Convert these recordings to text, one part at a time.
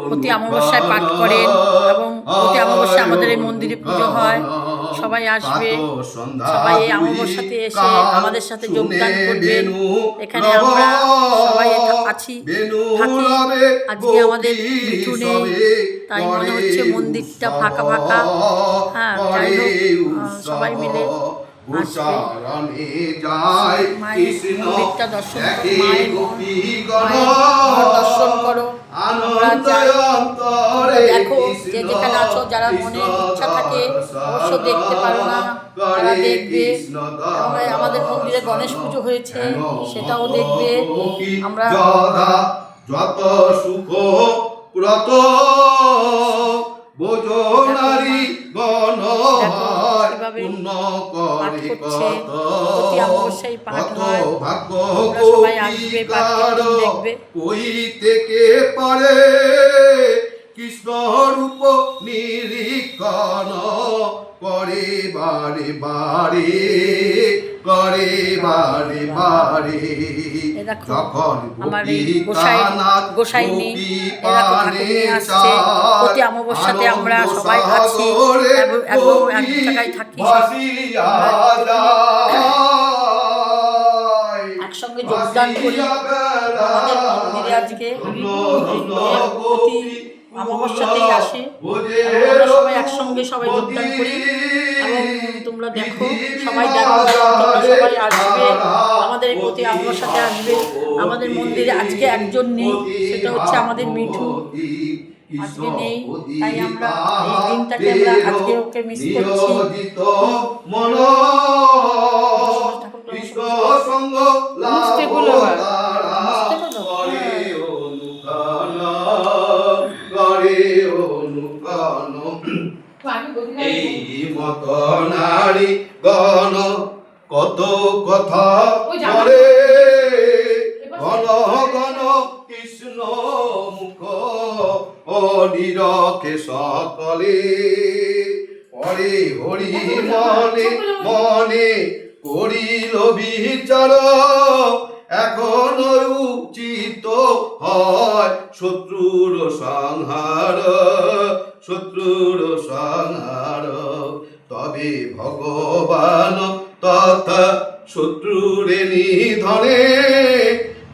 প্রতি অমাবস্যায় পাঠ করেন এবং প্রতি অমাবস্যায় আমাদের এই মন্দিরে পুজো হয়। সবাই আসবে, সবাই এই অমাবস্যাতে এসে আমাদের সাথে যোগদান করবেন। এখানে আমরা সবাই আছি, থাকি। আজকে আমাদের মিঠু নেই, তাই মনে হচ্ছে মন্দিরটা ফাঁকা ফাঁকা। হ্যাঁ, যাই হোক, সবাই মিলে আসবে। মায়ের মন্দিরটা দর্শন করো, মায়ের দর্শন করো। দেখো, যে যেখানে আছো, যারা মনে ইচ্ছা থাকে অবশ্য দেখতে পারো না, তারা দেখবে। আমাদের মন্দিরে গণেশ পুজো হয়েছে, সেটাও দেখবে। আমরা যত সুখ পুরত বোঝো নারী গণ পূর্ণ করে কত ভাগ্য সবাই আসবে, দেখবে। কই থেকে পারে কৃষ্ণ রূপ নিরীক্ষণ করে বারে বারে, করে বারে বারে। যখন গোসাইনি আসছে, প্রতি অমাবস্যাতে আমরা সবাই আছি এবং এক জায়গায় থাকি, একসঙ্গে যোগদান করি। আমাদের মন্দিরে আজকে প্রতি অমাবস্যাতেই আসে, আমরা সবাই একসঙ্গে সবাই যোগদান করি। এবং তোমরা দেখো, সবাই দেখো, সবাই আসবে, আমাদের প্রতি অমাবস্যাতে আসবে। আমাদের মন্দিরে আজকে একজন নেই, সেটা হচ্ছে আমাদের মিঠু। আজকে নেই, তাই আমরা এই দিনটাকে আমরা আজকে ওকে মিস করছি। এই মত নারী গণ কত কথা বলে, ঘন ঘন কৃষ্ণ মুখ অনিরখে সকলে। পরে হরি মনে মনে করিল বিচার, এখন উচিত হয় শত্রুর সংহার, শত্রুর সংহার। তবে ভগবান তথা শত্রুরে নিধনে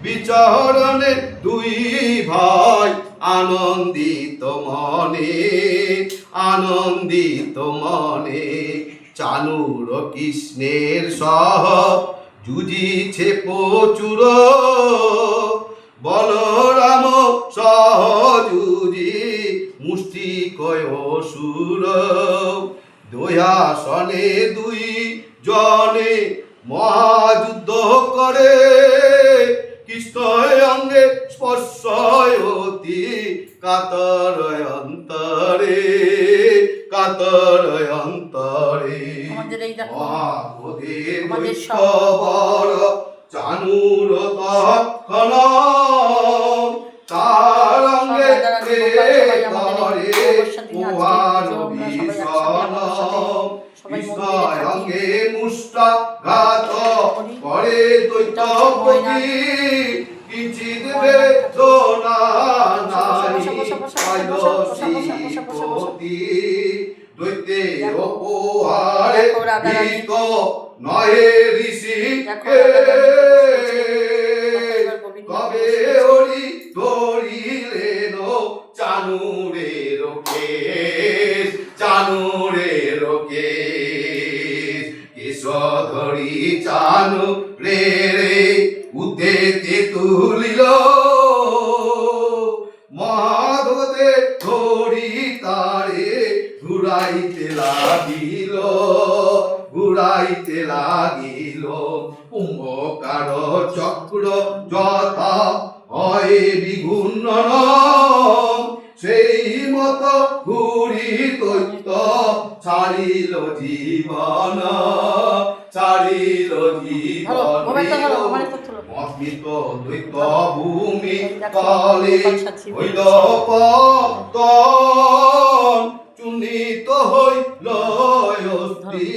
বিচরণে দুই ভাই আনন্দিত মনে, আনন্দিত মনে। চানুর কৃষ্ণের সহ যুজিছে প্রচুর, বলরাম সহযুজি মুষ্টিকয় অসুর। দয়াসনে দুই জনে মহাযুদ্ধ করে, কৃষ্ণ অঙ্গে স্পর্শ অতি কাতর অন্তরে, কাতর অন্তরে। আমাদের সবর চানুর তখন তার অঙ্গে করে উহার ভীষণ। কৃষ্ণ অঙ্গে মুষ্টাঘাত করে দৈত্যপতি, কিঞ্চিৎ বেদনা নাহি পাইলসিপতি। দৈত্যের উপহারে ভীত নহে ঋষি, কবে হরি ধরিলেন চানুরের কেশ, চানুরের কেশ। কেশ ধরি চানু রে উদ্দেতে তুলিল, মাধবতে ধরি তারে ঘুরাইতে লাগিল, ঘুরাইতে লাগিল। কুম্ভকার চক্র যথা হয় বিঘূর্ণন, সেই মত ঘুরি দৈত্য ছাড়িল জীবন, ছাড়িল জীবন। অস্মিত দৈত্য ভূমি কালে হইল পতন, চূর্ণিত হইল মূর্তি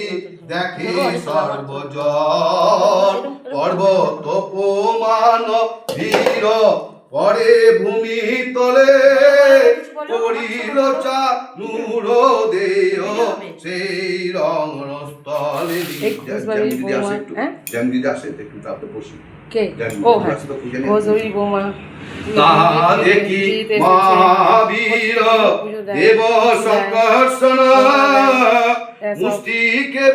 দেখে সর্বজন পর্বত প্রমাণ ধীর পরে ভূমি তলে করিল চানুর দেয় সেই রঙ্গস্থলে জ্যাম দিদি আসে একটু তাতে বসি তাহা দেখি মহাবীর দেব সংকর্ষণ মুষ্টিকে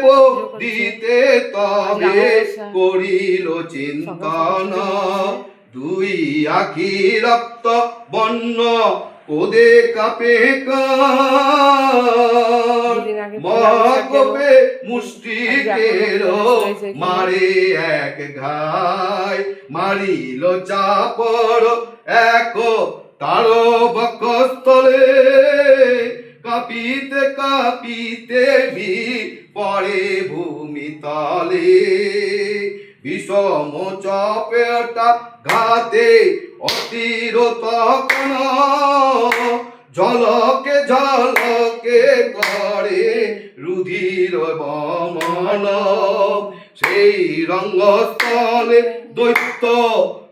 দিতে তবে করিল চিন্তন দুই আখি রক্ত বর্ণ কোদে কাপে মহাকপে মুষ্টিকের মারে এক ঘাই মারিল চাপর এক তার বক্ষস্থলে কাঁপিতে কাঁপিতে ভি পরে ভূমি তলে বিষম চপেটা ঘাতে অতির তখন ঝলকে ঝলকে করে রুধির বমন সেই রঙ্গস্থলে দৈত্য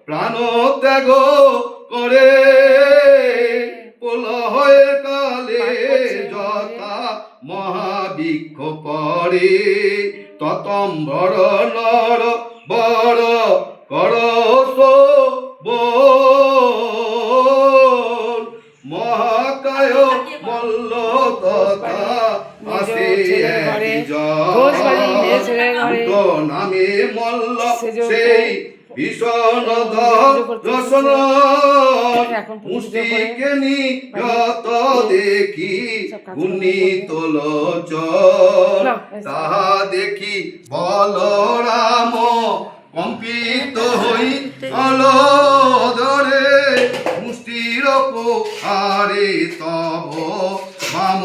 প্রাণ ত্যাগ করে প্রলয়ের কালে যথা মহাবৃক্ষ পরে ততম্বর নর বড় করস মহাকায় মল্ল তথা আসে নামে মল্ল সেই ভীষণ দর্শন মুষ্টিকে নিহত দেখি উন্নীত লোচন তাহা দেখি বলরাম কম্পিত হই অলধরে মুষ্টির আরে তব বাম